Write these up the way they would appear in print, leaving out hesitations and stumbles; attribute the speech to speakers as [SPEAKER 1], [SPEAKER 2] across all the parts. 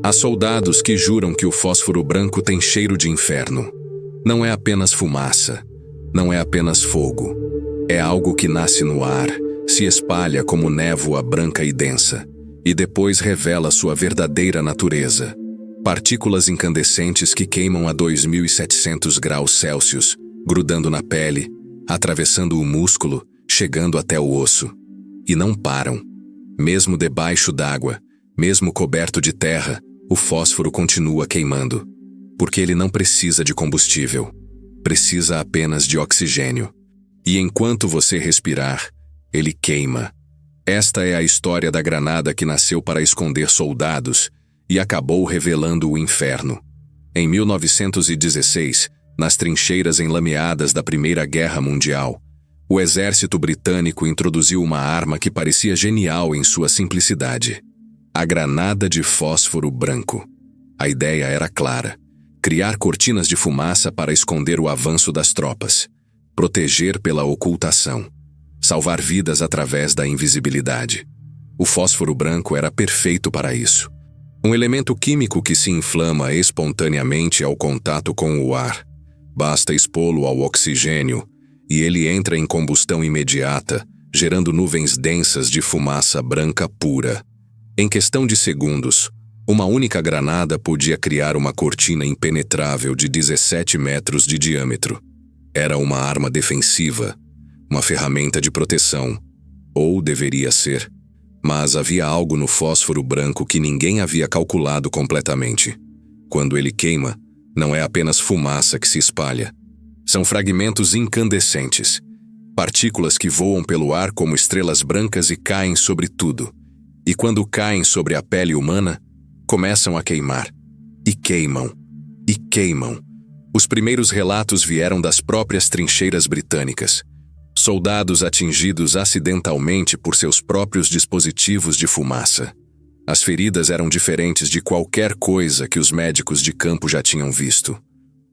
[SPEAKER 1] Há soldados que juram que o fósforo branco tem cheiro de inferno. Não é apenas fumaça, não é apenas fogo. É algo que nasce no ar, se espalha como névoa branca e densa, e depois revela sua verdadeira natureza. Partículas incandescentes que queimam a 2.700 graus Celsius, grudando na pele, atravessando o músculo, chegando até o osso. E não param. Mesmo debaixo d'água, mesmo coberto de terra, o fósforo continua queimando. Porque ele não precisa de combustível. Precisa apenas de oxigênio. E enquanto você respirar, ele queima. Esta é a história da granada que nasceu para esconder soldados e acabou revelando o inferno. Em 1916, nas trincheiras enlameadas da Primeira Guerra Mundial, o exército britânico introduziu uma arma que parecia genial em sua simplicidade: a granada de fósforo branco. A ideia era clara: criar cortinas de fumaça para esconder o avanço das tropas, proteger pela ocultação, salvar vidas através da invisibilidade. O fósforo branco era perfeito para isso. Um elemento químico que se inflama espontaneamente ao contato com o ar. Basta expô-lo ao oxigênio e ele entra em combustão imediata, gerando nuvens densas de fumaça branca pura. Em questão de segundos, uma única granada podia criar uma cortina impenetrável de 17 metros de diâmetro. Era uma arma defensiva, uma ferramenta de proteção, ou deveria ser. Mas havia algo no fósforo branco que ninguém havia calculado completamente. Quando ele queima, não é apenas fumaça que se espalha. São fragmentos incandescentes, partículas que voam pelo ar como estrelas brancas e caem sobre tudo. E quando caem sobre a pele humana, começam a queimar. E queimam. E queimam. Os primeiros relatos vieram das próprias trincheiras britânicas. Soldados atingidos acidentalmente por seus próprios dispositivos de fumaça. As feridas eram diferentes de qualquer coisa que os médicos de campo já tinham visto.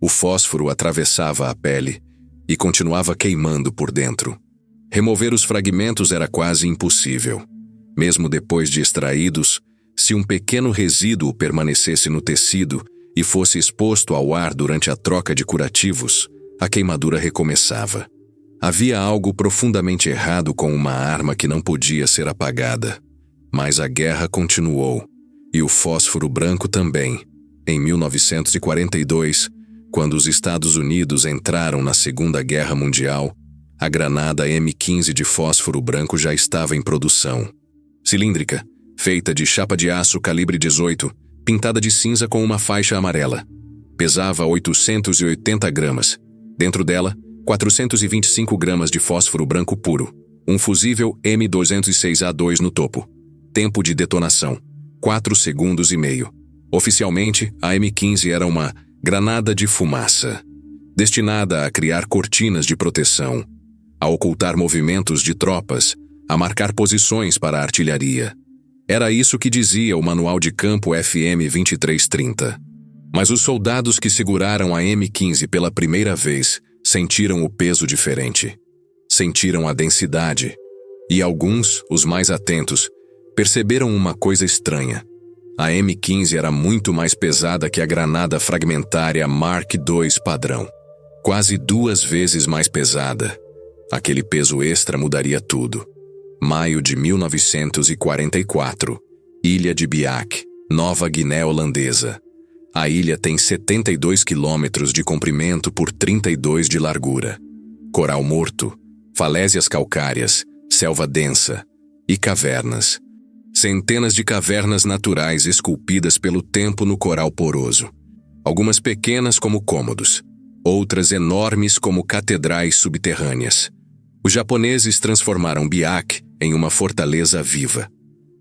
[SPEAKER 1] O fósforo atravessava a pele e continuava queimando por dentro. Remover os fragmentos era quase impossível. Mesmo depois de extraídos, se um pequeno resíduo permanecesse no tecido e fosse exposto ao ar durante a troca de curativos, a queimadura recomeçava. Havia algo profundamente errado com uma arma que não podia ser apagada. Mas a guerra continuou, e o fósforo branco também. Em 1942, quando os Estados Unidos entraram na Segunda Guerra Mundial, a granada M15 de fósforo branco já estava em produção. Cilíndrica, feita de chapa de aço calibre 18, pintada de cinza com uma faixa amarela. Pesava 880 gramas. Dentro dela, 425 gramas de fósforo branco puro. Um fusível M206A2 no topo. Tempo de detonação: 4 segundos e meio. Oficialmente, a M15 era uma granada de fumaça, destinada a criar cortinas de proteção, a ocultar movimentos de tropas, a marcar posições para a artilharia. Era isso que dizia o manual de campo FM 2330. Mas os soldados que seguraram a M15 pela primeira vez sentiram o peso diferente. Sentiram a densidade. E alguns, os mais atentos, perceberam uma coisa estranha. A M15 era muito mais pesada que a granada fragmentária Mark II padrão. Quase 2 vezes mais pesada. Aquele peso extra mudaria tudo. Maio de 1944. Ilha de Biak, Nova Guiné Holandesa. A ilha tem 72 quilômetros de comprimento por 32 de largura. Coral morto, falésias calcárias, selva densa e cavernas. Centenas de cavernas naturais esculpidas pelo tempo no coral poroso. Algumas pequenas como cômodos, outras enormes como catedrais subterrâneas. Os japoneses transformaram Biak em uma fortaleza viva.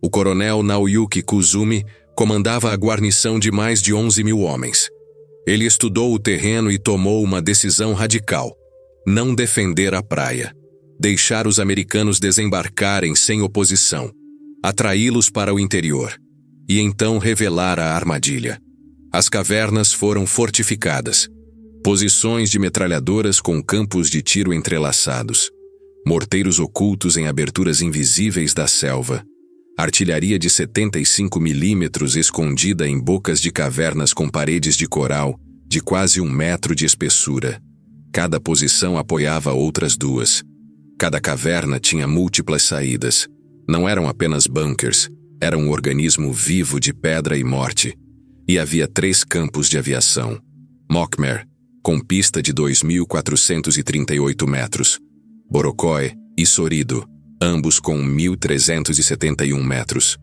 [SPEAKER 1] O coronel Naoyuki Kuzumi comandava a guarnição de mais de 11.000 homens. Ele estudou o terreno e tomou uma decisão radical: não defender a praia. Deixar os americanos desembarcarem sem oposição. Atraí-los para o interior. E então revelar a armadilha. As cavernas foram fortificadas. Posições de metralhadoras com campos de tiro entrelaçados. Morteiros ocultos em aberturas invisíveis da selva. artilharia de 75 milímetros escondida em bocas de cavernas com paredes de coral de quase 1 metro de espessura. Cada posição apoiava outras 2. Cada caverna tinha múltiplas saídas. Não eram apenas bunkers, era um organismo vivo de pedra e morte. E havia 3 campos de aviação. Mockmer, com pista de 2.438 metros. Borokói e Sorido, ambos com 1.371 metros.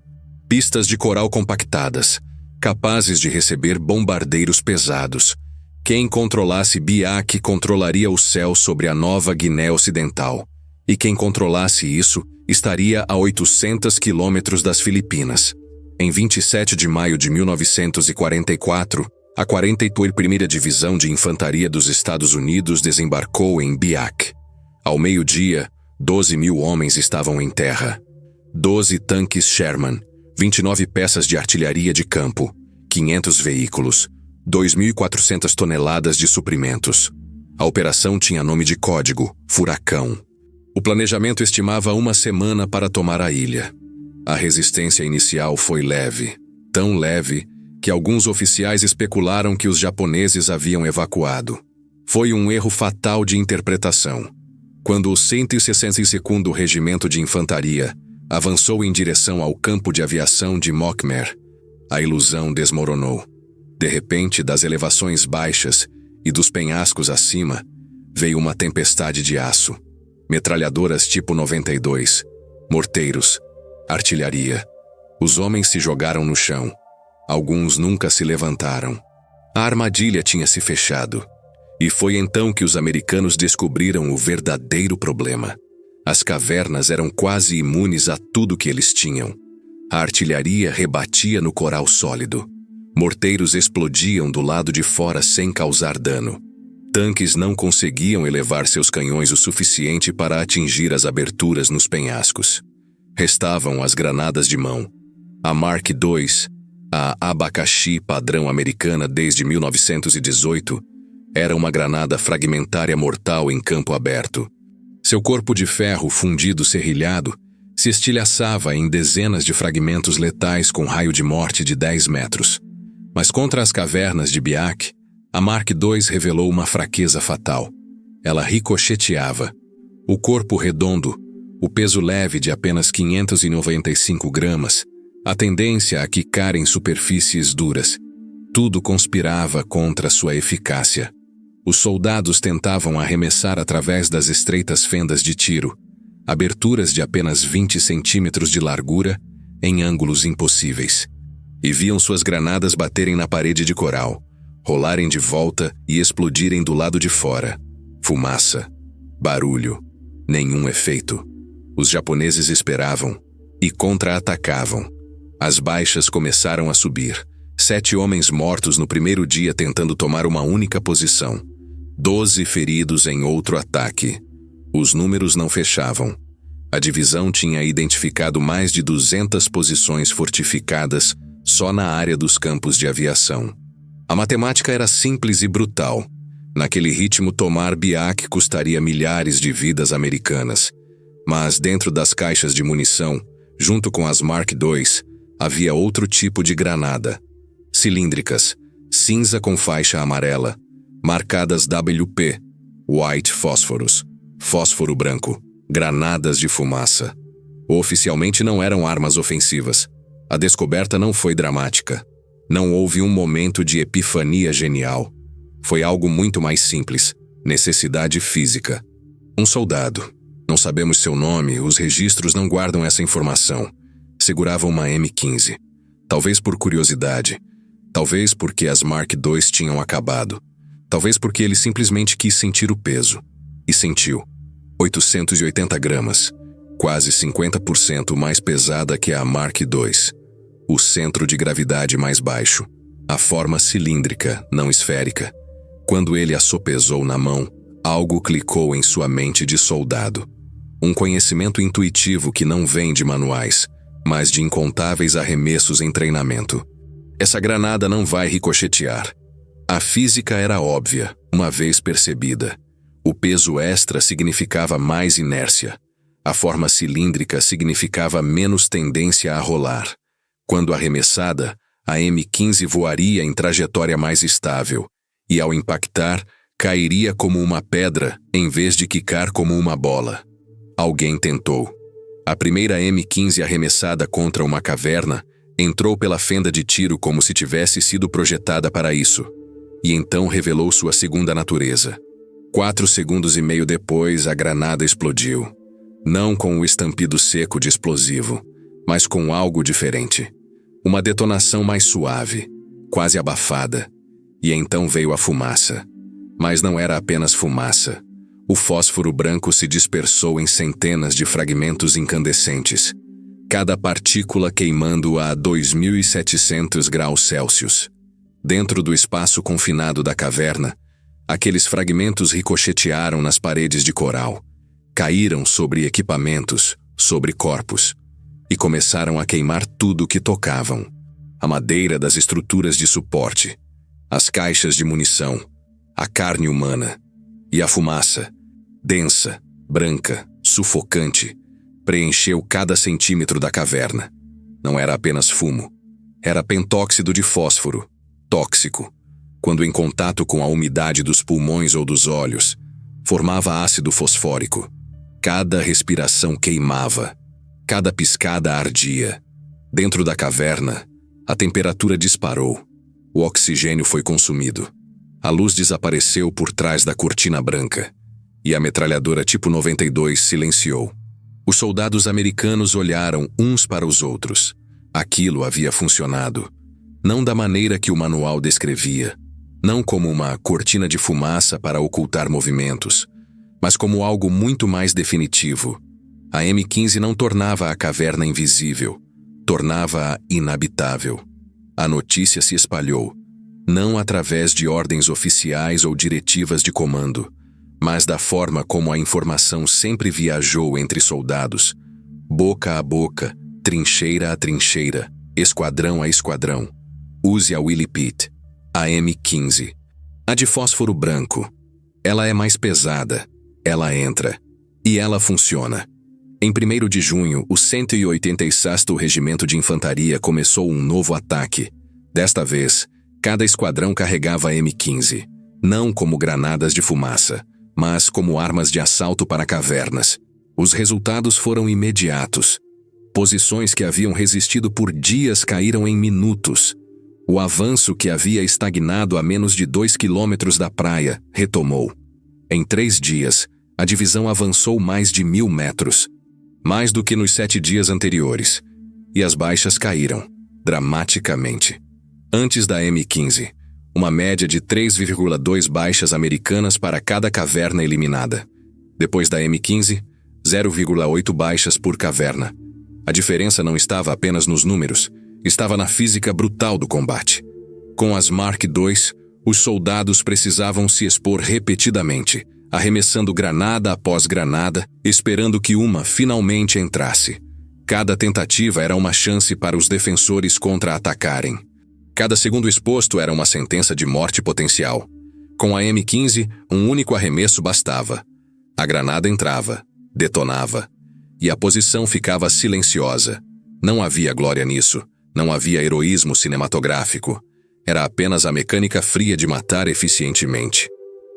[SPEAKER 1] Pistas de coral compactadas, capazes de receber bombardeiros pesados. Quem controlasse Biak controlaria o céu sobre a Nova Guiné Ocidental. E quem controlasse isso estaria a 800 quilômetros das Filipinas. Em 27 de maio de 1944, a 41ª Divisão de Infantaria dos Estados Unidos desembarcou em Biak. Ao meio-dia, 12.000 homens estavam em terra. 12 tanques Sherman, 29 peças de artilharia de campo, 500 veículos, 2.400 toneladas de suprimentos. A operação tinha nome de código, Furacão. O planejamento estimava 1 semana para tomar a ilha. A resistência inicial foi leve, tão leve que alguns oficiais especularam que os japoneses haviam evacuado. Foi um erro fatal de interpretação. Quando o 162º Regimento de Infantaria avançou em direção ao campo de aviação de Mockmer, a ilusão desmoronou. De repente, das elevações baixas e dos penhascos acima, veio uma tempestade de aço. Metralhadoras tipo 92, morteiros, artilharia. Os homens se jogaram no chão. Alguns nunca se levantaram. A armadilha tinha se fechado. E foi então que os americanos descobriram o verdadeiro problema. As cavernas eram quase imunes a tudo que eles tinham. A artilharia rebatia no coral sólido. Morteiros explodiam do lado de fora sem causar dano. Tanques não conseguiam elevar seus canhões o suficiente para atingir as aberturas nos penhascos. Restavam as granadas de mão. A Mark II, a abacaxi padrão americana desde 1918, era uma granada fragmentária mortal em campo aberto. Seu corpo de ferro fundido serrilhado se estilhaçava em dezenas de fragmentos letais com raio de morte de 10 metros. Mas contra as cavernas de Biak, a Mark II revelou uma fraqueza fatal. Ela ricocheteava. O corpo redondo, o peso leve de apenas 595 gramas, a tendência a quicar em superfícies duras. Tudo conspirava contra sua eficácia. Os soldados tentavam arremessar através das estreitas fendas de tiro, aberturas de apenas 20 centímetros de largura, em ângulos impossíveis. E viam suas granadas baterem na parede de coral, rolarem de volta e explodirem do lado de fora. Fumaça, barulho, nenhum efeito. Os japoneses esperavam e contra-atacavam. As baixas começaram a subir. 7 homens mortos no primeiro dia tentando tomar uma única posição. 12 feridos em outro ataque. Os números não fechavam. A divisão tinha identificado mais de 200 posições fortificadas só na área dos campos de aviação. A matemática era simples e brutal. Naquele ritmo, tomar Biak custaria milhares de vidas americanas. Mas dentro das caixas de munição, junto com as Mark II, havia outro tipo de granada. Cilíndricas, cinza com faixa amarela, marcadas WP, White Phosphorus, fósforo branco, granadas de fumaça. Oficialmente não eram armas ofensivas. A descoberta não foi dramática. Não houve um momento de epifania genial. Foi algo muito mais simples, necessidade física. Um soldado, não sabemos seu nome, os registros não guardam essa informação, segurava uma M15. Talvez por curiosidade, talvez porque as Mark II tinham acabado, talvez porque ele simplesmente quis sentir o peso. E sentiu. 880 gramas, quase 50% mais pesada que a Mark II. O centro de gravidade mais baixo, a forma cilíndrica, não esférica. Quando ele a sopesou na mão, algo clicou em sua mente de soldado. Um conhecimento intuitivo que não vem de manuais, mas de incontáveis arremessos em treinamento. Essa granada não vai ricochetear. A física era óbvia, uma vez percebida. O peso extra significava mais inércia. A forma cilíndrica significava menos tendência a rolar. Quando arremessada, a M15 voaria em trajetória mais estável, e ao impactar, cairia como uma pedra em vez de quicar como uma bola. Alguém tentou. A primeira M15 arremessada contra uma caverna entrou pela fenda de tiro como se tivesse sido projetada para isso, e então revelou sua segunda natureza. 4 segundos e meio depois, a granada explodiu. Não com o estampido seco de explosivo, mas com algo diferente. Uma detonação mais suave, quase abafada. E então veio a fumaça. Mas não era apenas fumaça. O fósforo branco se dispersou em centenas de fragmentos incandescentes, cada partícula queimando a 2.700 graus Celsius. Dentro do espaço confinado da caverna, aqueles fragmentos ricochetearam nas paredes de coral, caíram sobre equipamentos, sobre corpos, e começaram a queimar tudo que tocavam. A madeira das estruturas de suporte, as caixas de munição, a carne humana. E a fumaça, densa, branca, sufocante, preencheu cada centímetro da caverna. Não era apenas fumo. Era pentóxido de fósforo, tóxico. Quando em contato com a umidade dos pulmões ou dos olhos, formava ácido fosfórico. Cada respiração queimava. Cada piscada ardia. Dentro da caverna, a temperatura disparou. O oxigênio foi consumido. A luz desapareceu por trás da cortina branca, e a metralhadora tipo 92 silenciou. Os soldados americanos olharam uns para os outros. Aquilo havia funcionado. Não da maneira que o manual descrevia, não como uma cortina de fumaça para ocultar movimentos, mas como algo muito mais definitivo. A M15 não tornava a caverna invisível, tornava-a inabitável. A notícia se espalhou, não através de ordens oficiais ou diretivas de comando, mas da forma como a informação sempre viajou entre soldados, boca a boca, trincheira a trincheira, esquadrão a esquadrão. Use a Willie Pitt, a M15. A de fósforo branco. Ela é mais pesada, ela entra, e ela funciona. Em 1º de junho, o 186º Regimento de Infantaria começou um novo ataque. Desta vez, cada esquadrão carregava a M15, não como granadas de fumaça, mas como armas de assalto para cavernas. Os resultados foram imediatos. Posições que haviam resistido por dias caíram em minutos. O avanço que havia estagnado a menos de 2 quilômetros da praia retomou. Em 3 dias, a divisão avançou mais de 1.000 metros, mais do que nos 7 dias anteriores, e as baixas caíram, dramaticamente. Antes da M15, uma média de 3,2 baixas americanas para cada caverna eliminada. Depois da M15, 0,8 baixas por caverna. A diferença não estava apenas nos números, estava na física brutal do combate. Com as Mark II, os soldados precisavam se expor repetidamente, arremessando granada após granada, esperando que uma finalmente entrasse. Cada tentativa era uma chance para os defensores contra-atacarem. Cada segundo exposto era uma sentença de morte potencial. Com a M15, um único arremesso bastava. A granada entrava, detonava, e a posição ficava silenciosa. Não havia glória nisso, não havia heroísmo cinematográfico. Era apenas a mecânica fria de matar eficientemente.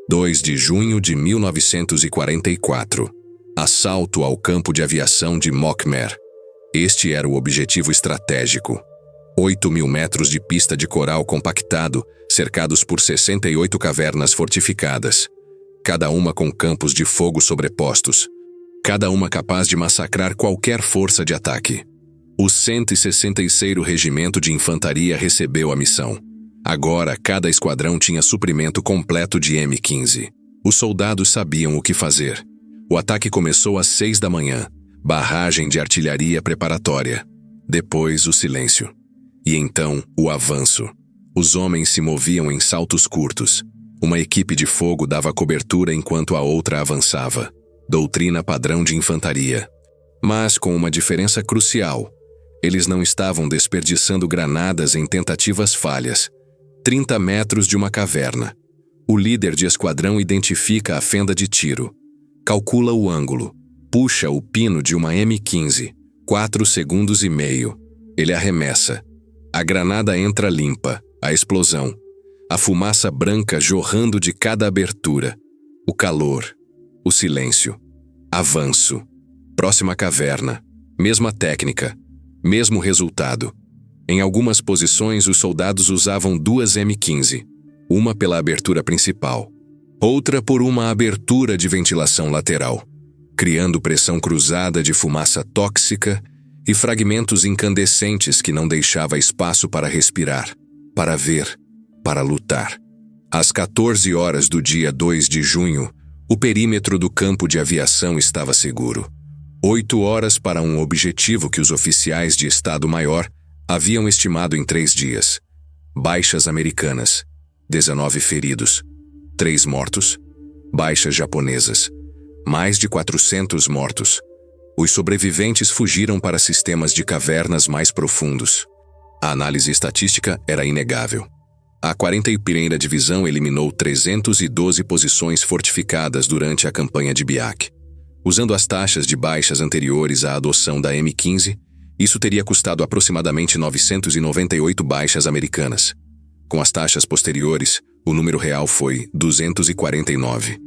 [SPEAKER 1] 2 de junho de 1944. Assalto ao campo de aviação de Mockmer. Este era o objetivo estratégico. 8.000 metros de pista de coral compactado, cercados por 68 cavernas fortificadas, cada uma com campos de fogo sobrepostos, cada uma capaz de massacrar qualquer força de ataque. O 166º Regimento de Infantaria recebeu a missão. Agora, cada esquadrão tinha suprimento completo de M15. Os soldados sabiam o que fazer. O ataque começou às 6 da manhã. Barragem de artilharia preparatória. Depois, o silêncio. E então, o avanço. Os homens se moviam em saltos curtos. Uma equipe de fogo dava cobertura enquanto a outra avançava. Doutrina padrão de infantaria. Mas com uma diferença crucial. Eles não estavam desperdiçando granadas em tentativas falhas. 30 metros de uma caverna. O líder de esquadrão identifica a fenda de tiro. Calcula o ângulo. puxa o pino de uma M15. 4 segundos e meio. Ele arremessa. A granada entra limpa. A explosão. A fumaça branca jorrando de cada abertura. O calor. O silêncio. Avanço. Próxima caverna. Mesma técnica. Mesmo resultado. Em algumas posições, os soldados usavam 2 M15. Uma pela abertura principal. Outra por uma abertura de ventilação lateral, criando pressão cruzada de fumaça tóxica e fragmentos incandescentes que não deixava espaço para respirar, para ver, para lutar. Às 14 horas do dia 2 de junho, o perímetro do campo de aviação estava seguro. 8 horas para um objetivo que os oficiais de Estado-Maior haviam estimado em 3 dias. Baixas americanas, 19 feridos, 3 mortos, baixas japonesas, mais de 400 mortos. Os sobreviventes fugiram para sistemas de cavernas mais profundos. A análise estatística era inegável. A 41ª Divisão eliminou 312 posições fortificadas durante a campanha de Biak. Usando as taxas de baixas anteriores à adoção da M15, isso teria custado aproximadamente 998 baixas americanas. Com as taxas posteriores, o número real foi 249.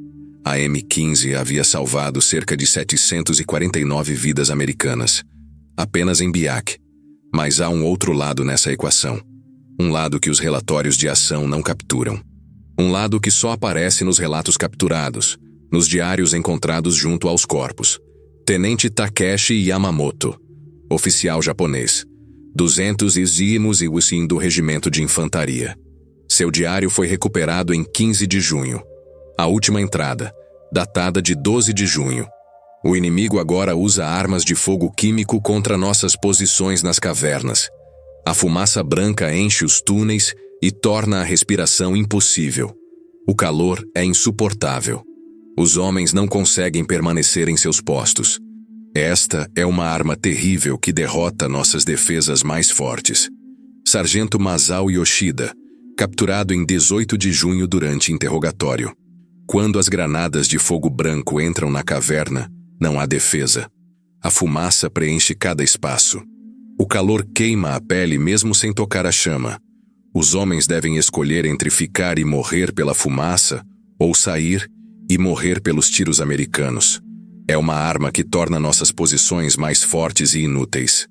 [SPEAKER 1] A M15 havia salvado cerca de 749 vidas americanas, apenas em Biak. Mas há um outro lado nessa equação. Um lado que os relatórios de ação não capturam. Um lado que só aparece nos relatos capturados, nos diários encontrados junto aos corpos. Tenente Takeshi Yamamoto, oficial japonês, 200º Iwusin do Regimento de Infantaria. Seu diário foi recuperado em 15 de junho. A última entrada, datada de 12 de junho. O inimigo agora usa armas de fogo químico contra nossas posições nas cavernas. A fumaça branca enche os túneis e torna a respiração impossível. O calor é insuportável. Os homens não conseguem permanecer em seus postos. Esta é uma arma terrível que derrota nossas defesas mais fortes. Sargento Masao Yoshida, capturado em 18 de junho durante interrogatório. Quando as granadas de fogo branco entram na caverna, não há defesa. A fumaça preenche cada espaço. O calor queima a pele mesmo sem tocar a chama. Os homens devem escolher entre ficar e morrer pela fumaça ou sair e morrer pelos tiros americanos. É uma arma que torna nossas posições mais fortes e inúteis.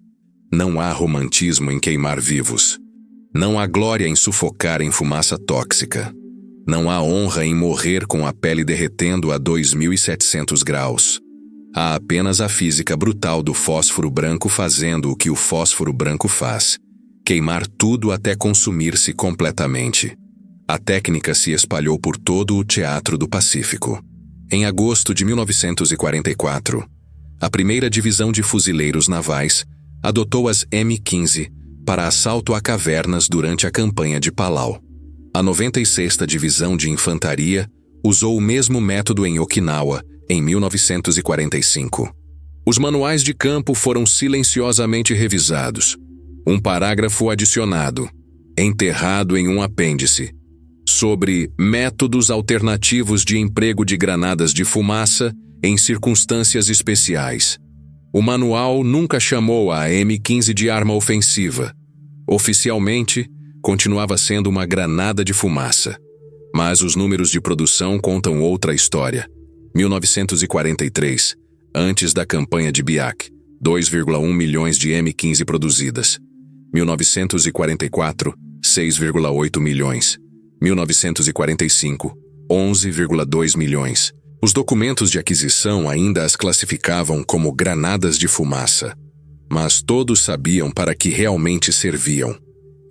[SPEAKER 1] Não há romantismo em queimar vivos. Não há glória em sufocar em fumaça tóxica. Não há honra em morrer com a pele derretendo a 2.700 graus. Há apenas a física brutal do fósforo branco fazendo o que o fósforo branco faz: queimar tudo até consumir-se completamente. A técnica se espalhou por todo o Teatro do Pacífico. Em agosto de 1944, a 1ª Divisão de Fuzileiros Navais adotou as M15 para assalto a cavernas durante a campanha de Palau. A 96ª Divisão de Infantaria usou o mesmo método em Okinawa, em 1945. Os manuais de campo foram silenciosamente revisados. Um parágrafo adicionado, enterrado em um apêndice, sobre métodos alternativos de emprego de granadas de fumaça em circunstâncias especiais. O manual nunca chamou a M15 de arma ofensiva. Oficialmente, continuava sendo uma granada de fumaça. Mas os números de produção contam outra história. 1943, antes da campanha de Biak, 2,1 milhões de M15 produzidas. 1944, 6,8 milhões. 1945, 11,2 milhões. Os documentos de aquisição ainda as classificavam como granadas de fumaça. Mas todos sabiam para que realmente serviam.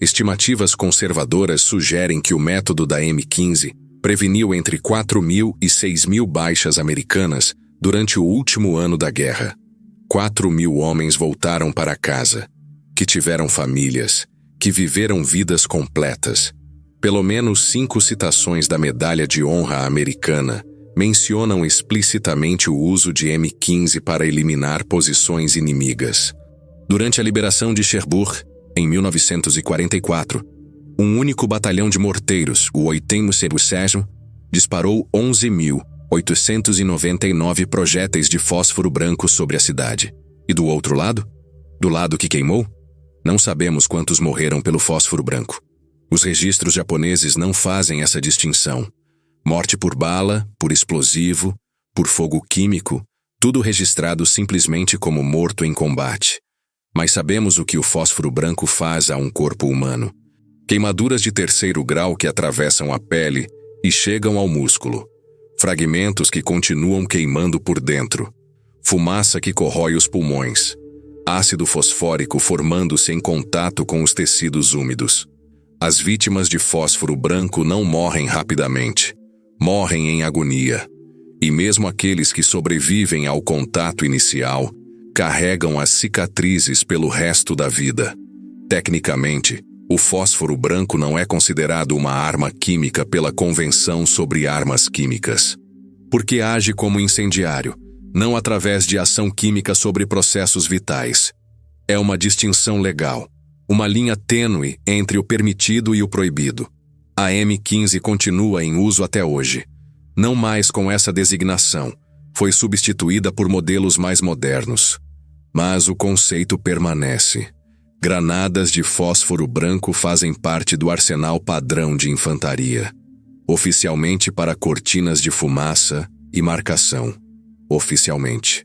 [SPEAKER 1] Estimativas conservadoras sugerem que o método da M15 preveniu entre 4.000 e 6.000 baixas americanas durante o último ano da guerra. 4.000 homens voltaram para casa, que tiveram famílias, que viveram vidas completas. Pelo menos 5 citações da Medalha de Honra americana mencionam explicitamente o uso de M15 para eliminar posições inimigas. Durante a liberação de Cherbourg, em 1944, um único batalhão de morteiros, o 8º Sebucésimo, disparou 11.000, 899 projéteis de fósforo branco sobre a cidade. E do outro lado? Do lado que queimou? Não sabemos quantos morreram pelo fósforo branco. Os registros japoneses não fazem essa distinção. Morte por bala, por explosivo, por fogo químico, tudo registrado simplesmente como morto em combate. Mas sabemos o que o fósforo branco faz a um corpo humano. Queimaduras de 3º grau que atravessam a pele e chegam ao músculo. Fragmentos que continuam queimando por dentro. Fumaça que corrói os pulmões. Ácido fosfórico formando-se em contato com os tecidos úmidos. As vítimas de fósforo branco não morrem rapidamente. Morrem em agonia. E mesmo aqueles que sobrevivem ao contato inicial carregam as cicatrizes pelo resto da vida. Tecnicamente, o fósforo branco não é considerado uma arma química pela Convenção sobre Armas Químicas, porque age como incendiário, não através de ação química sobre processos vitais. É uma distinção legal, uma linha tênue entre o permitido e o proibido. A M15 continua em uso até hoje. Não mais com essa designação, foi substituída por modelos mais modernos. Mas o conceito permanece. Granadas de fósforo branco fazem parte do arsenal padrão de infantaria. Oficialmente para cortinas de fumaça e marcação. Oficialmente.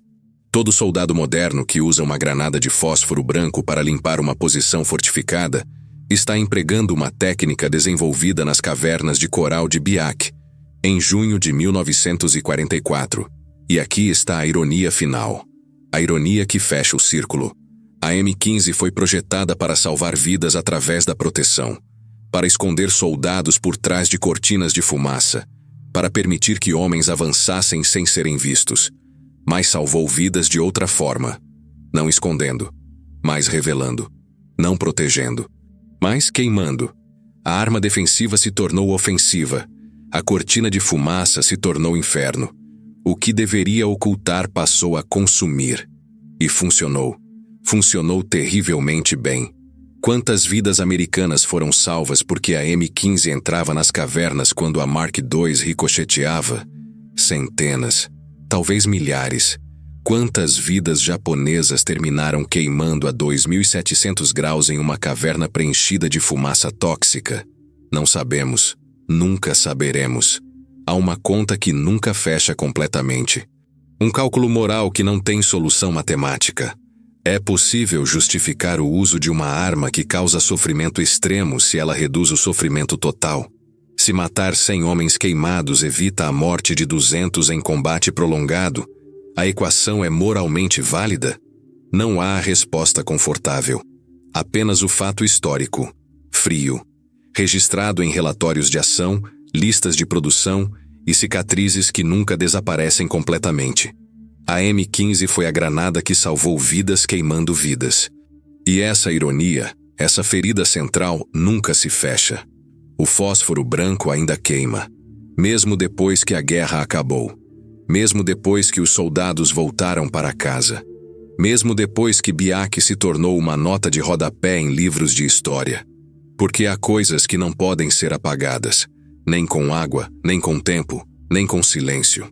[SPEAKER 1] Todo soldado moderno que usa uma granada de fósforo branco para limpar uma posição fortificada está empregando uma técnica desenvolvida nas cavernas de coral de Biak, em junho de 1944. E aqui está a ironia final. A ironia que fecha o círculo. A M15 foi projetada para salvar vidas através da proteção, para esconder soldados por trás de cortinas de fumaça, para permitir que homens avançassem sem serem vistos, mas salvou vidas de outra forma, não escondendo, mas revelando, não protegendo, mas queimando. A arma defensiva se tornou ofensiva, a cortina de fumaça se tornou inferno. O que deveria ocultar passou a consumir. E funcionou. Funcionou terrivelmente bem. Quantas vidas americanas foram salvas porque a M15 entrava nas cavernas quando a Mark II ricocheteava? Centenas, talvez milhares. Quantas vidas japonesas terminaram queimando a 2.700 graus em uma caverna preenchida de fumaça tóxica? Não sabemos. Nunca saberemos. Há uma conta que nunca fecha completamente. Um cálculo moral que não tem solução matemática. É possível justificar o uso de uma arma que causa sofrimento extremo se ela reduz o sofrimento total? Se matar 100 homens queimados evita a morte de 200 em combate prolongado, a equação é moralmente válida? Não há resposta confortável. Apenas o fato histórico, frio, registrado em relatórios de ação, listas de produção e cicatrizes que nunca desaparecem completamente. A M15 foi a granada que salvou vidas queimando vidas. E essa ironia, essa ferida central, nunca se fecha. O fósforo branco ainda queima, mesmo depois que a guerra acabou, mesmo depois que os soldados voltaram para casa, mesmo depois que Biak se tornou uma nota de rodapé em livros de história. Porque há coisas que não podem ser apagadas, nem com água, nem com tempo, nem com silêncio.